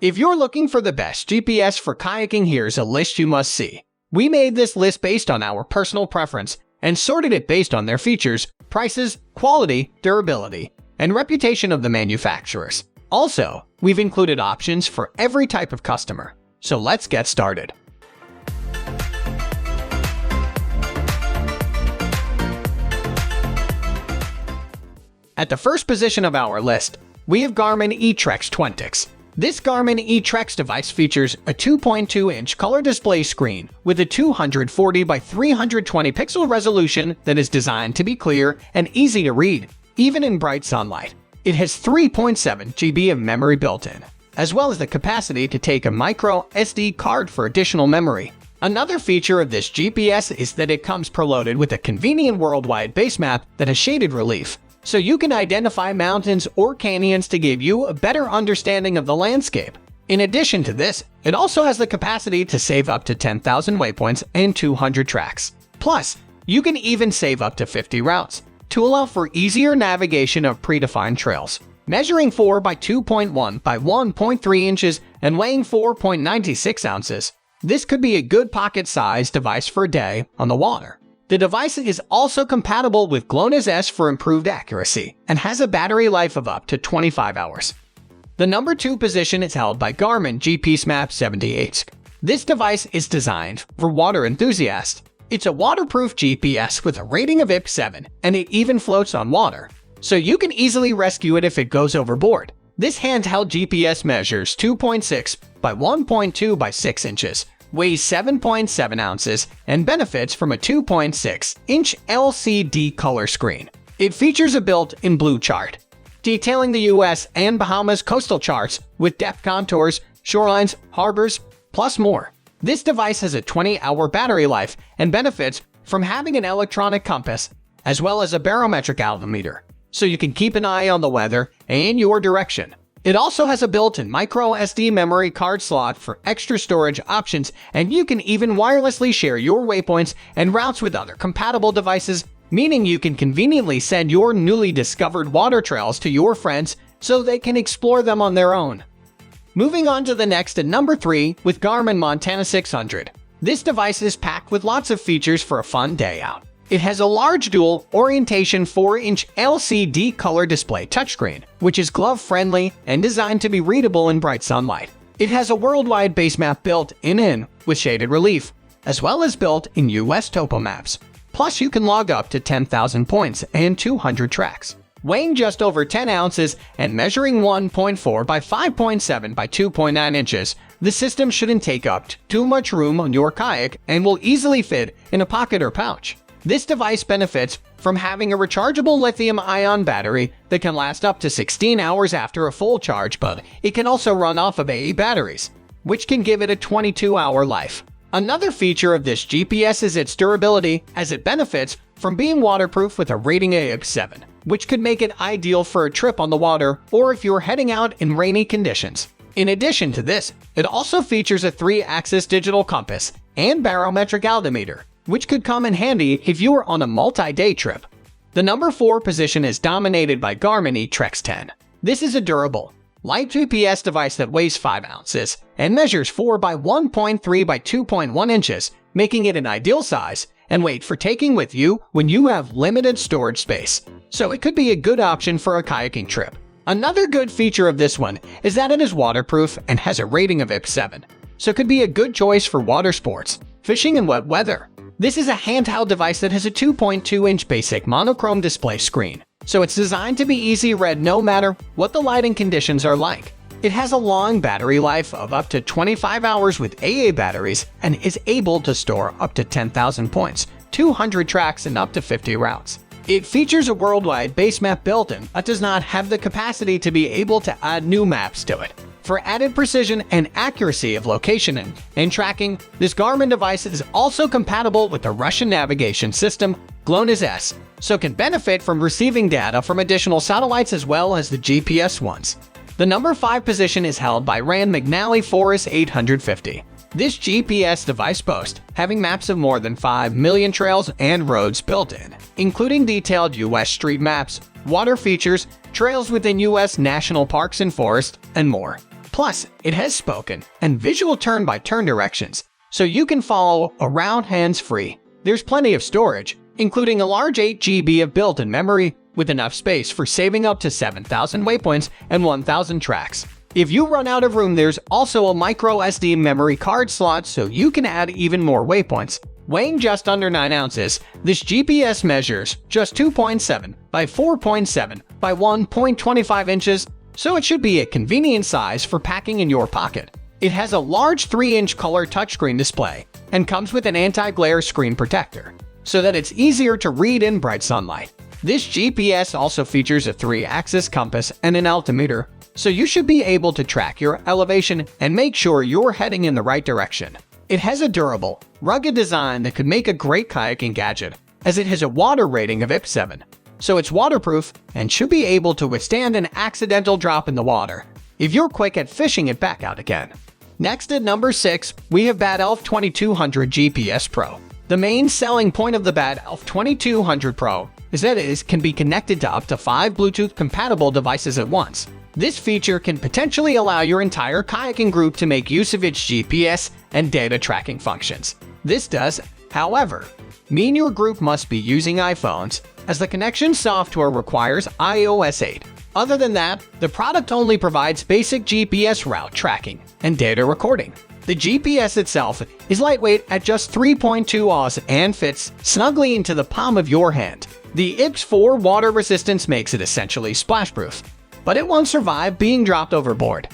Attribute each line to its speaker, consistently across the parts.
Speaker 1: If you're looking for the best GPS for kayaking, here's a list you must see. We made this list based on our personal preference and sorted it based on their features, prices, quality, durability, and reputation of the manufacturers. Also, we've included options for every type of customer. So let's get started. At the first position of our list, we have Garmin eTrex 20. This Garmin eTrex device features a 2.2-inch color display screen with a 240 by 320 pixel resolution that is designed to be clear and easy to read, even in bright sunlight. It has 3.7 GB of memory built in, as well as the capacity to take a micro SD card for additional memory. Another feature of this GPS is that it comes preloaded with a convenient worldwide base map that has shaded relief, so you can identify mountains or canyons to give you a better understanding of the landscape. In addition to this, it also has the capacity to save up to 10,000 waypoints and 200 tracks. Plus, you can even save up to 50 routes to allow for easier navigation of predefined trails. Measuring 4 by 2.1 by 1.3 inches and weighing 4.96 ounces, this could be a good pocket-sized device for a day on the water. The device is also compatible with GLONASS S for improved accuracy and has a battery life of up to 25 hours. The number 2 position is held by Garmin GPSMAP 78. This device is designed for water enthusiasts. It's a waterproof GPS with a rating of IP7, and it even floats on water, so you can easily rescue it if it goes overboard. This handheld GPS measures 2.6 by 1.2 by 6 inches, weighs 7.7 ounces, and benefits from a 2.6-inch LCD color screen. It features a built-in blue chart, detailing the US and Bahamas coastal charts with depth contours, shorelines, harbors, plus more. This device has a 20-hour battery life and benefits from having an electronic compass, as well as a barometric altimeter, so you can keep an eye on the weather and your direction. It also has a built-in micro SD memory card slot for extra storage options, and you can even wirelessly share your waypoints and routes with other compatible devices, meaning you can conveniently send your newly discovered water trails to your friends so they can explore them on their own. Moving on to the next at number 3 with Garmin Montana 600. This device is packed with lots of features for a fun day out. It has a large dual orientation 4-inch LCD color display touchscreen, which is glove-friendly and designed to be readable in bright sunlight. It has a worldwide base map built in with shaded relief, as well as built-in US topo maps. Plus, you can log up to 10,000 points and 200 tracks. Weighing just over 10 ounces and measuring 1.4 by 5.7 by 2.9 inches, the system shouldn't take up too much room on your kayak and will easily fit in a pocket or pouch. This device benefits from having a rechargeable lithium-ion battery that can last up to 16 hours after a full charge, but it can also run off of AA batteries, which can give it a 22-hour life. Another feature of this GPS is its durability, as it benefits from being waterproof with a rating of 7, which could make it ideal for a trip on the water or if you're heading out in rainy conditions. In addition to this, it also features a 3-axis digital compass and barometric altimeter, which could come in handy if you are on a multi-day trip. The number 4 position is dominated by Garmin eTrex 10. This is a durable, light GPS device that weighs 5 ounces and measures 4 by 1.3 by 2.1 inches, making it an ideal size and weight for taking with you when you have limited storage space. So it could be a good option for a kayaking trip. Another good feature of this one is that it is waterproof and has a rating of IP7, so it could be a good choice for water sports, fishing, and wet weather. This is a handheld device that has a 2.2-inch basic monochrome display screen, so it's designed to be easy read no matter what the lighting conditions are like. It has a long battery life of up to 25 hours with AA batteries and is able to store up to 10,000 points, 200 tracks, and up to 50 routes. It features a worldwide base map built-in, but does not have the capacity to be able to add new maps to it. For added precision and accuracy of location and tracking, this Garmin device is also compatible with the Russian navigation system GLONASS S, so can benefit from receiving data from additional satellites as well as the GPS ones. The number 5 position is held by Rand McNally Forest 850. This GPS device boasts having maps of more than 5 million trails and roads built in, including detailed US street maps, water features, trails within US national parks and forests, and more. Plus, Plus, it has spoken and visual turn-by-turn directions, so you can follow around hands-free. There's plenty of storage, including a large 8 GB of built-in memory with enough space for saving up to 7,000 waypoints and 1,000 tracks. If you run out of room, there's also a micro SD memory card slot so you can add even more waypoints. Weighing just under 9 ounces, this GPS measures just 2.7 by 4.7 by 1.25 inches, so it should be a convenient size for packing in your pocket. It has a large 3-inch color touchscreen display and comes with an anti-glare screen protector, so that it's easier to read in bright sunlight. This GPS also features a 3-axis compass and an altimeter, so you should be able to track your elevation and make sure you're heading in the right direction. It has a durable, rugged design that could make a great kayaking gadget, as it has a water rating of IP7, so it's waterproof and should be able to withstand an accidental drop in the water if you're quick at fishing it back out again. Next at number 6, we have Bad Elf 2200 GPS Pro. The main selling point of the Bad Elf 2200 Pro is that it can be connected to up to 5 Bluetooth-compatible devices at once. This feature can potentially allow your entire kayaking group to make use of its GPS and data tracking functions. This does, however, mean your group must be using iPhones, as the connection software requires iOS 8. Other than that, the product only provides basic GPS route tracking and data recording. The GPS itself is lightweight at just 3.2 oz and fits snugly into the palm of your hand. The IP4 water resistance makes it essentially splash-proof, but it won't survive being dropped overboard.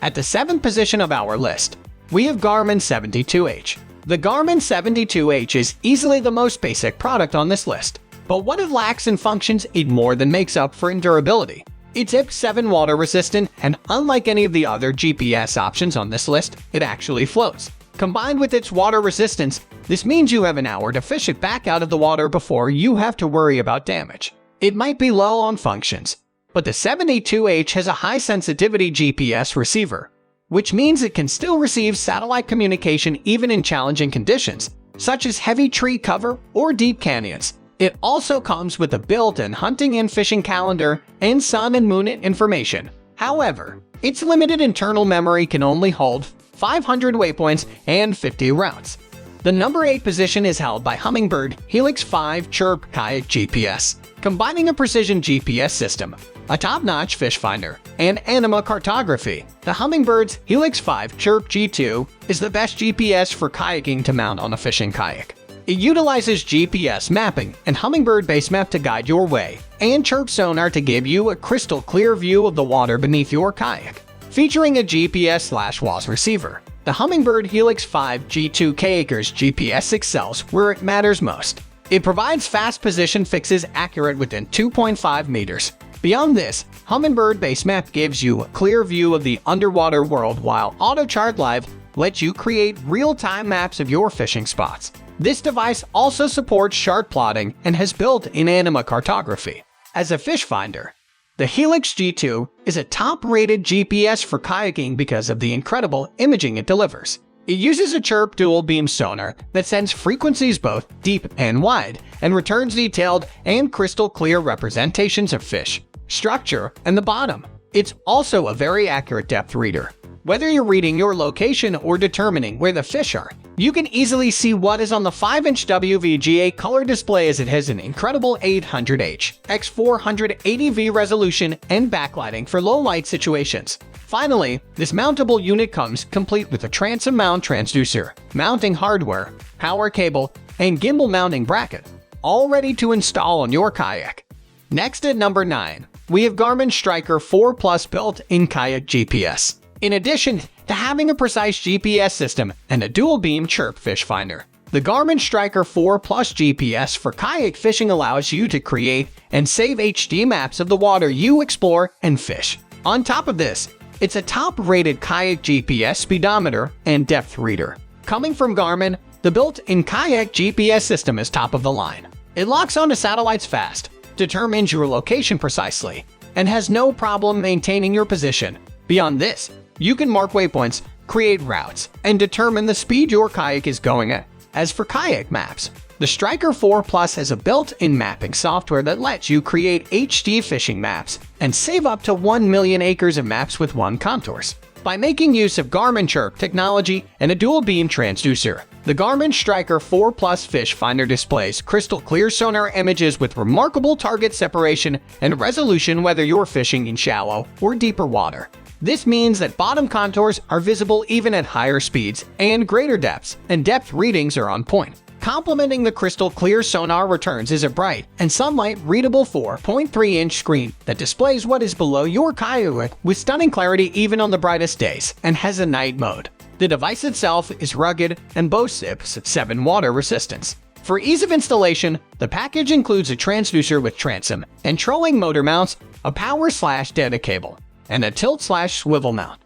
Speaker 1: At the 7th position of our list, we have Garmin 72H. The Garmin 72H is easily the most basic product on this list, but what it lacks in functions, it more than makes up for in durability. It's IP7 water resistant, and unlike any of the other GPS options on this list, it actually floats. Combined with its water resistance, this means you have an hour to fish it back out of the water before you have to worry about damage. It might be low on functions, but the 72H has a high-sensitivity GPS receiver, which means it can still receive satellite communication even in challenging conditions, such as heavy tree cover or deep canyons. It also comes with a built-in hunting and fishing calendar and sun and moon information. However, its limited internal memory can only hold 500 waypoints and 50 routes. The number 8 position is held by Humminbird Helix 5 Chirp Kayak GPS. Combining a precision GPS system, a top-notch fish finder, and anima cartography, the Hummingbird's Helix 5 Chirp G2 is the best GPS for kayaking to mount on a fishing kayak. It utilizes GPS mapping and Humminbird base map to guide your way, and Chirp sonar to give you a crystal clear view of the water beneath your kayak. Featuring a GPS/WAS receiver, the Humminbird Helix 5 G2 Kayakers GPS excels where it matters most. It provides fast position fixes accurate within 2.5 meters. Beyond this, Humminbird Base Map gives you a clear view of the underwater world, while AutoChart Live lets you create real-time maps of your fishing spots. This device also supports chart plotting and has built-in anima cartography. As a fish finder, the Helix G2 is a top-rated GPS for kayaking because of the incredible imaging it delivers. It uses a Chirp dual-beam sonar that sends frequencies both deep and wide and returns detailed and crystal-clear representations of fish, structure, and the bottom. It's also a very accurate depth reader. Whether you're reading your location or determining where the fish are, you can easily see what is on the 5-inch WVGA color display, as it has an incredible 800H x 480V resolution and backlighting for low-light situations. Finally, this mountable unit comes complete with a transom mount transducer, mounting hardware, power cable, and gimbal mounting bracket, all ready to install on your kayak. Next at number 9, we have Garmin Striker 4 Plus built-in kayak GPS. In addition to having a precise GPS system and a dual-beam Chirp fish finder, the Garmin Striker 4 Plus GPS for kayak fishing allows you to create and save HD maps of the water you explore and fish. On top of this, it's a top-rated kayak GPS speedometer and depth reader. Coming from Garmin, the built-in kayak GPS system is top of the line. It locks onto satellites fast, determines your location precisely, and has no problem maintaining your position. Beyond this, you can mark waypoints, create routes, and determine the speed your kayak is going at. As for kayak maps, the Striker 4 Plus has a built-in mapping software that lets you create HD fishing maps and save up to 1 million acres of maps with one contours. By making use of Garmin Chirp technology and a dual-beam transducer, the Garmin Striker 4 Plus Fish Finder displays crystal-clear sonar images with remarkable target separation and resolution whether you're fishing in shallow or deeper water. This means that bottom contours are visible even at higher speeds and greater depths, and depth readings are on point. Complementing the crystal-clear sonar returns is a bright and sunlight-readable 4.3-inch screen that displays what is below your kayak with stunning clarity even on the brightest days, and has a night mode. The device itself is rugged and boasts 7 water resistance. For ease of installation, the package includes a transducer with transom and trolling motor mounts, a power/data cable, and a tilt/swivel mount.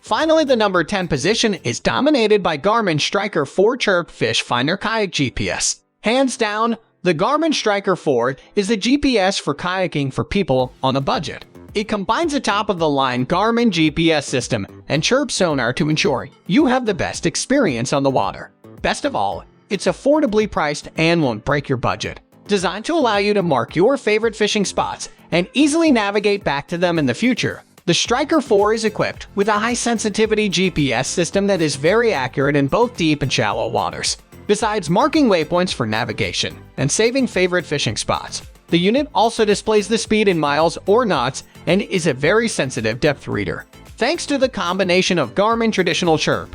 Speaker 1: Finally, the number 10 position is dominated by Garmin Striker 4 Chirp Fish Finder Kayak GPS. Hands down, the Garmin Striker 4 is the GPS for kayaking for people on a budget. It combines a top-of-the-line Garmin GPS system and Chirp sonar to ensure you have the best experience on the water. Best of all, it's affordably priced and won't break your budget. Designed to allow you to mark your favorite fishing spots and easily navigate back to them in the future, the Striker 4 is equipped with a high-sensitivity GPS system that is very accurate in both deep and shallow waters. Besides marking waypoints for navigation and saving favorite fishing spots, the unit also displays the speed in miles or knots and is a very sensitive depth reader. Thanks to the combination of Garmin traditional Chirp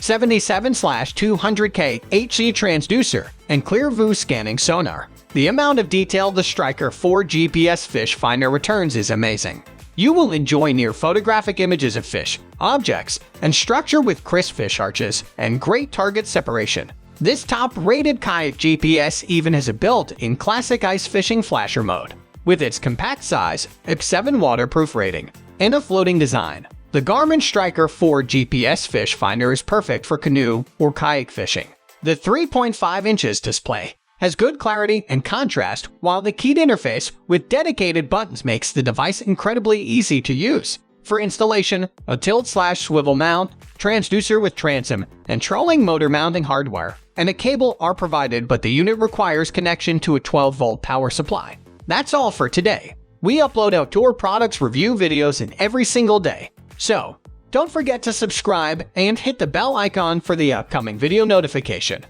Speaker 1: 77/200K HC transducer and ClearView scanning sonar, the amount of detail the Striker 4 GPS Fish Finder returns is amazing. You will enjoy near photographic images of fish, objects, and structure with crisp fish arches and great target separation. This top-rated kayak GPS even has a built-in classic ice fishing flasher mode. With its compact size, 7 waterproof rating, and a floating design, the Garmin Striker 4 GPS Fish Finder is perfect for canoe or kayak fishing. The 3.5 inches display has good clarity and contrast, while the keyed interface with dedicated buttons makes the device incredibly easy to use. For installation, a tilt/swivel mount, transducer with transom, and trolling motor mounting hardware, and a cable are provided, but the unit requires connection to a 12-volt power supply. That's all for today. We upload outdoor products review videos in every single day, so don't forget to subscribe and hit the bell icon for the upcoming video notification.